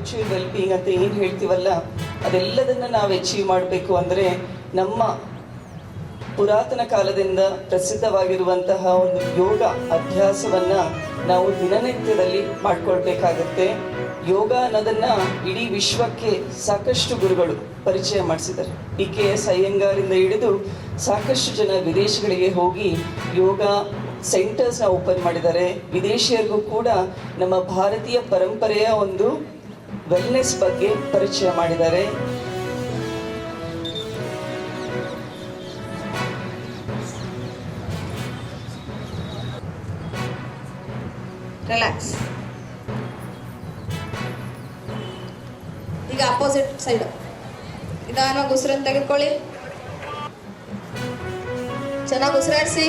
Spiritual wellbeing ಅಂತ ಏನು ಹೇಳ್ತೀವಲ್ಲ, ಅದೆಲ್ಲದನ್ನು ನಾವು ಅಚೀವ್ ಮಾಡಬೇಕು ಅಂದರೆ ನಮ್ಮ ಪುರಾತನ ಕಾಲದಿಂದ ಪ್ರಸಿದ್ಧವಾಗಿರುವಂತಹ ಒಂದು ಯೋಗ ಅಭ್ಯಾಸವನ್ನು ನಾವು ದಿನನಿತ್ಯದಲ್ಲಿ ಮಾಡ್ಕೊಳ್ಬೇಕಾಗತ್ತೆ. ಯೋಗ ಅನ್ನೋದನ್ನು ಇಡೀ ವಿಶ್ವಕ್ಕೆ ಸಾಕಷ್ಟು ಗುರುಗಳು ಪರಿಚಯ ಮಾಡಿಸಿದ್ದಾರೆ. PKS ಅಯ್ಯಂಗಾರಿಂದ ಹಿಡಿದು ಸಾಕಷ್ಟು ಜನ ವಿದೇಶಗಳಿಗೆ ಹೋಗಿ ಯೋಗ ಸೆಂಟರ್ಸ್ನ ಓಪನ್ ಮಾಡಿದ್ದಾರೆ. ವಿದೇಶಿಯರಿಗೂ ಕೂಡ ನಮ್ಮ ಭಾರತೀಯ ಪರಂಪರೆಯ ಒಂದು ವೆಲ್ನೆಸ್ ಬಗ್ಗೆ ಪರಿಚಯ ಮಾಡಿದ್ದಾರೆ. ರಿಲ್ಯಾಕ್ಸ್. ಈಗ ಅಪೋಸಿಟ್ ಸೈಡ್ ನಿಧಾನವಾಗಿ ಉಸಿರನ್ನು ತೆಗೆದುಕೊಳ್ಳಿ. ಚೆನ್ನಾಗಿ ಉಸಿರಾಡಿಸಿ.